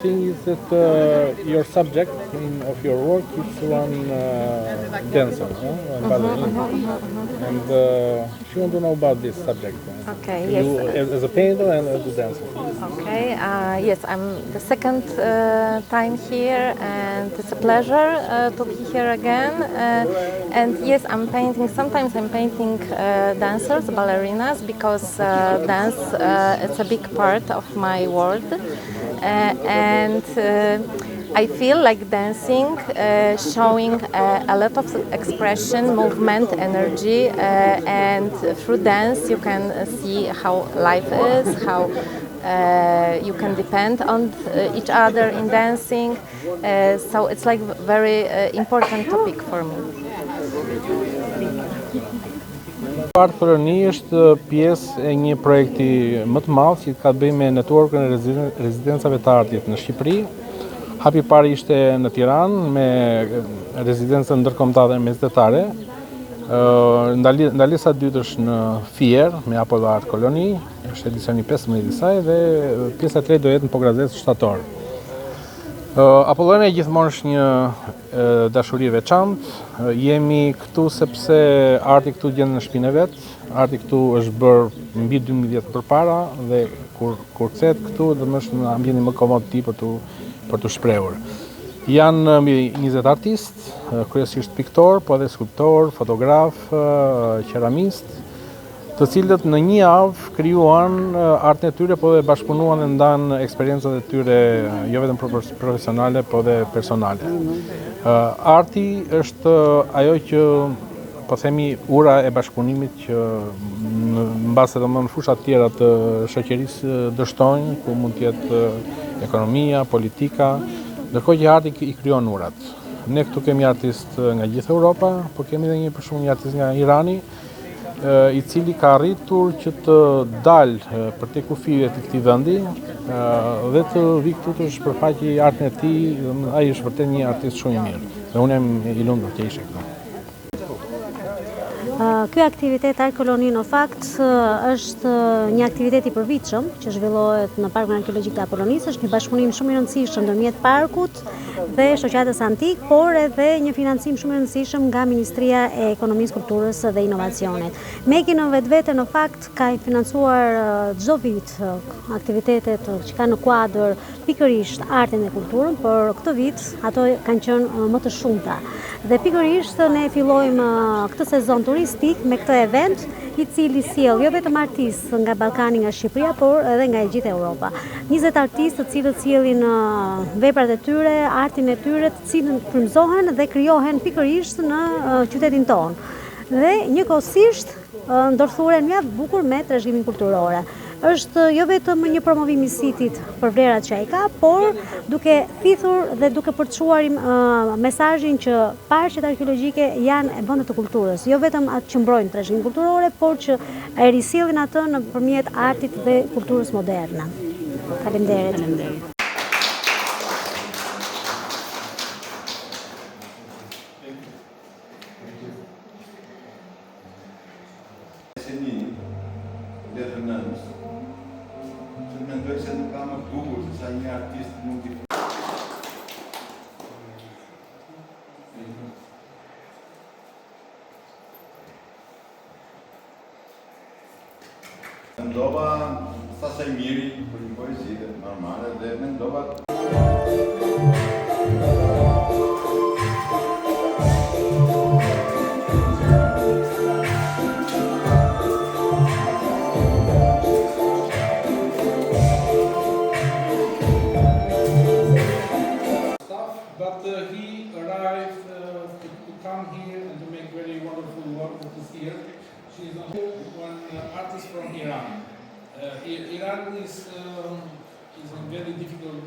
thing is that your subject of your work is one dancer, one ballerina, and she wants to know about this subject. Okay, You, yes. as a painter and as a dancer. Okay, yes, I'm the second time here, and it's a pleasure to be here again. And yes, I'm painting. Sometimes I'm painting dancers, ballerinas, because dance it's a big part of my world. And I feel like dancing, showing a lot of expression, movement, energy, and through dance you can see how life is, how you can depend on each other in dancing. So it's like a very important topic for me. Art Koloni është pjesë e një projekti më të madh që ka të bëjë me networkën e rezidencave të artit në Shqipëri. Hapi i parë ishte në Tiranë me rezidencën ndërkombëtare mesdhetare. Ndalesa e dytë është në Fier me Apollo Art Koloni, është edicioni 15 i saj dhe pjesa e tretë do jetë në Pogradec shtator. Apollonia gjithmonë është një dashuri e veçantë. Jemi këtu sepse arti këtu gjen në shtëpinë e vet. Arti këtu është bërë mbi 12 vjet përpara dhe kur kthehet këtu do të është në ambientin më komod ti për të shprehur. Janë mbi 20 artistë, kryesisht piktor, po edhe skulptor, fotograf, qeramist, të cilët në një javë krijuan artin e tyre, po dhe bashkëpunuan dhe ndan eksperiencat e tyre jo vetëm profesionale, po dhe personale. Arti është ajo që po themi ura e bashkëpunimit që mbase domosdoshmë në fusha të tjera të shoqërisë dështojnë, ku mund të jetë ekonomia, politika, ndërkohë që arti i krijon urat. Ne këtu kemi artistë nga gjithë Europa, por kemi edhe për shembull një artist nga Irani, i cili ka arritur që të dalë për te kufive të këtij vendi dhe të vi këtu të shpërfaqë artin e tij. Ai është vërtet një artist shumë i mirë dhe unë jam i lumtur që ishe këtu. Ky aktivitet Art Koloni në fakt është një aktivitet i përvitshëm që zhvillohet në Parkun Arkeologjik të Apollonisë, është një bashkëpunim shumë i rëndësishëm ndërmjet parkut dhe shoqatës antik, por edhe një financim shumë i rëndësishëm nga Ministria e Ekonomisë, Kulturës dhe Inovacionit. Meki në vetvete në fakt ka financuar çdo vit aktivitetet që kanë në kuadër pikërisht artin dhe kulturën, por këtë vit ato kanë qenë më të shumta. Dhe pikërisht ne fillojmë këtë sezon turistik me këtë event i cili sjell jo vetëm artistë nga Ballkani, nga Shqipëria, por edhe nga gjithë Europa. 20 artistë të cilët sjellin veprat e tyre, artin e tyre, të cilën frymëzohen dhe krijohen pikërisht në qytetin tonë. Dhe njëkohësisht ndërthuren mjaft bukur me trashëgimin kulturore. Është jo vetëm një promovim i sitit për vlerat që ai ka, por duke thithur dhe duke përçuar mesazhin që parqet arkeologjike janë e vende të kulturës, jo vetëm atë që mbrojnë trashëgiminë kulturore, por që e risjellin atë nëpërmjet artit dhe kulturës moderne. Faleminderit. Mendoj se nuk ka më bukur se sa një artist mund t'i mendova sasaj miri për një poezi normale dhe mendova he arrived to come here and to make very wonderful work that is here. She is one artist from Iran. Iran is a very difficult